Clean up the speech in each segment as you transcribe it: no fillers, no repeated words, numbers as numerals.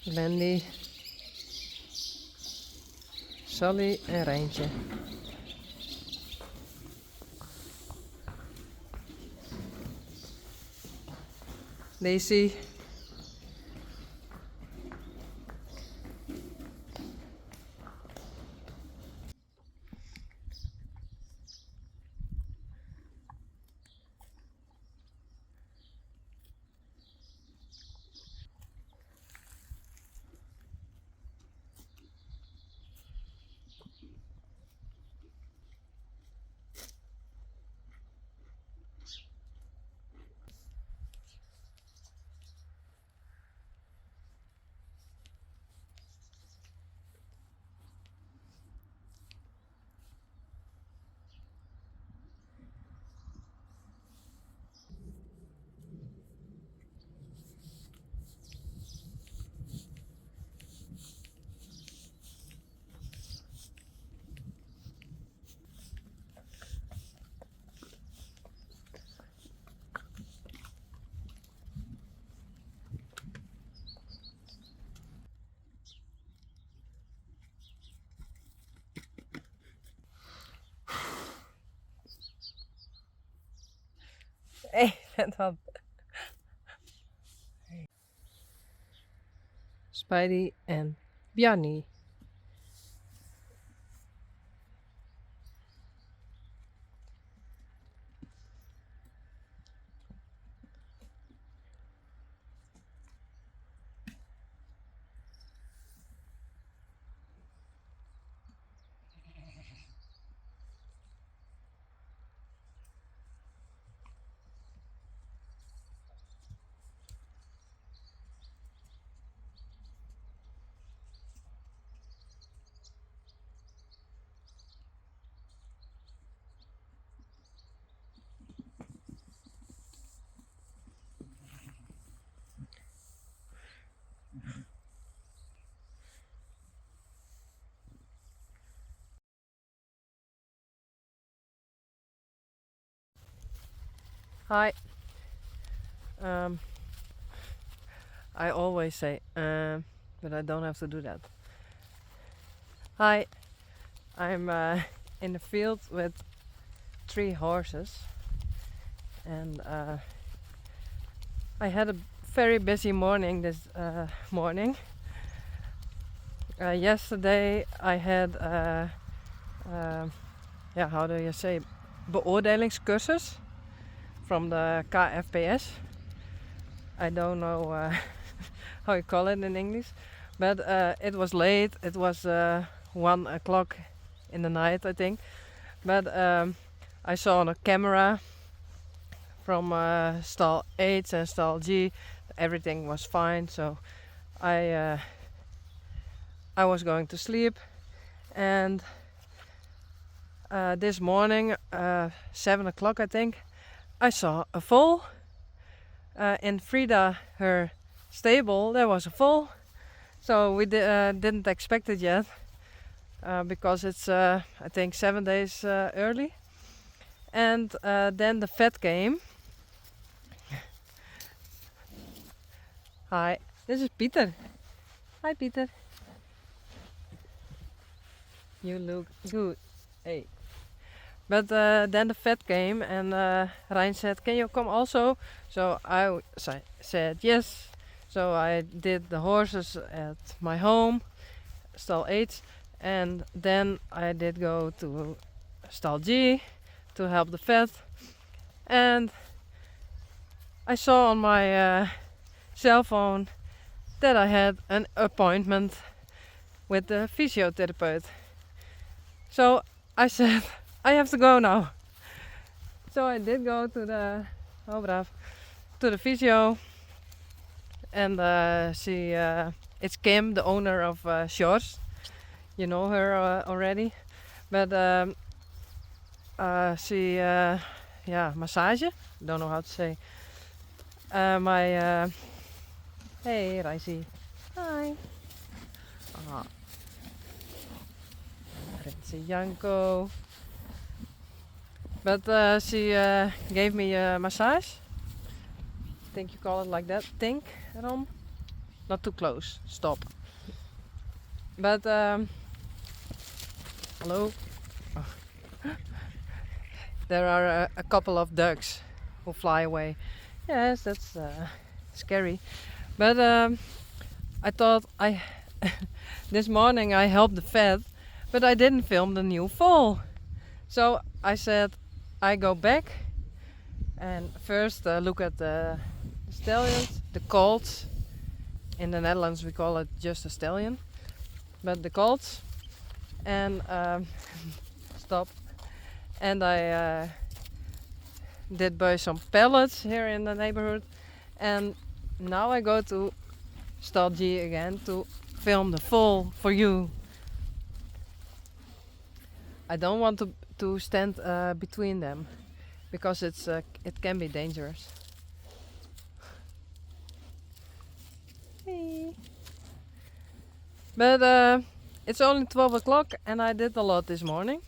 Glendy, Sally en Reintje. Daisy. Hey, let up. Spidey en Bjarni. Hi. I always say, but I don't have to do that. Hi. I'm in the field with 3 horses, and I had a very busy morning this morning. Yesterday I had how do you say, beoordelingscursus from the KFPS. I don't know how you call it in English, but it was late. It was 1 o'clock in the night, I think. But I saw on a camera from Stal H and Stal G, everything was fine. So I was going to sleep, and this morning, 7 o'clock, I think, I saw a foal. In Frida, her stable, there was a foal. So we didn't expect it yet, because it's I think 7 days early. And then the vet came. Hi, this is Pieter. Hi, Pieter. You look good. Hey. But then the vet came, and Reintje said, "Can you come also?" So I said yes. So I did the horses at my home, Stal H, and then I did go to Stal G to help the vet. And I saw on my cell phone that I had an appointment with the physiotherapy. So I said, I have to go now. So I did go to the physio, and it's Kim, the owner of Shores. You know her already, but massage. Don't know how to say. Hey, Reintje. Hi. Reintje, Janko. But she gave me a massage. I think you call it like that. Think, Rom. not too close. Stop. But hello. There are a couple of ducks who fly away. Yes, that's scary. But I thought this morning I helped the vet, but I didn't film the new foal. So I said I go back and first look at the stallions, the colts. In the Netherlands we call it just a stallion, but the colts. And stop. And I did buy some pellets here in the neighborhood, and now I go to Stal G again to film the foal for you. I don't want to stand between them because it can be dangerous. Hey. But it's only 12 o'clock and I did a lot this morning.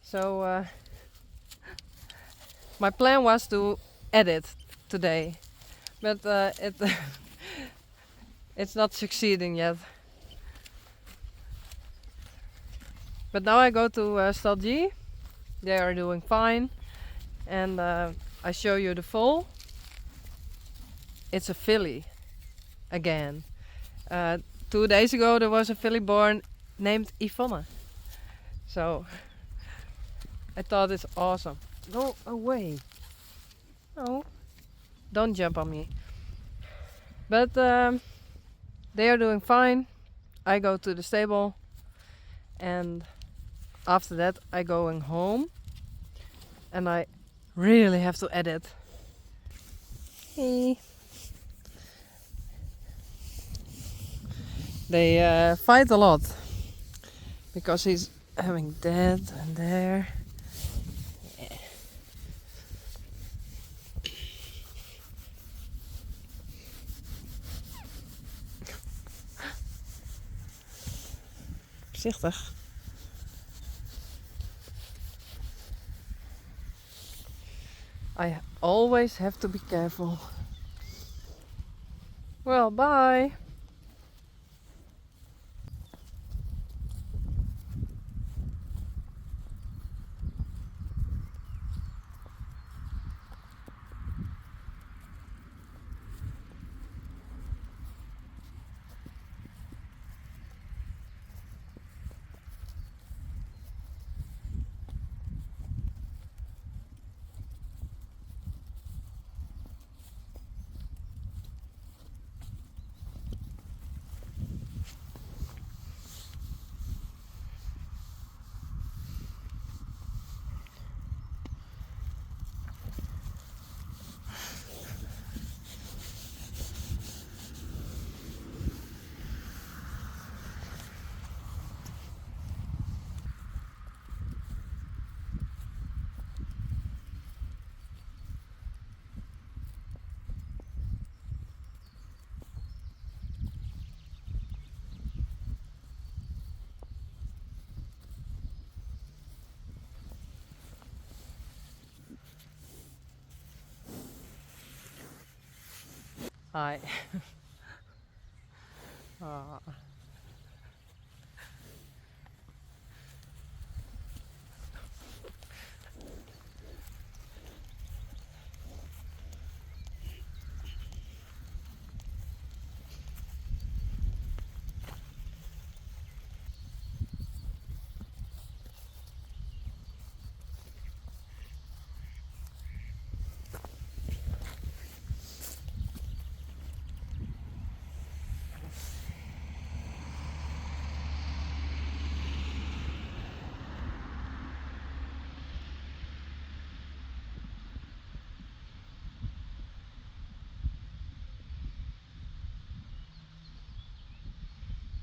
So my plan was to edit today, but it's not succeeding yet. But now I go to Stal G. They are doing fine, and I show you the foal. It's a filly again. 2 days ago there was a filly born named Yvonne. So I thought it's awesome. Go away. No, don't jump on me. But they are doing fine. I go to the stable, and after that I going home, and I really have to edit. Hey. They fight a lot because he's having that and there. Yeah. Voorzichtig. I always have to be careful. Well, bye. Hi. Ah.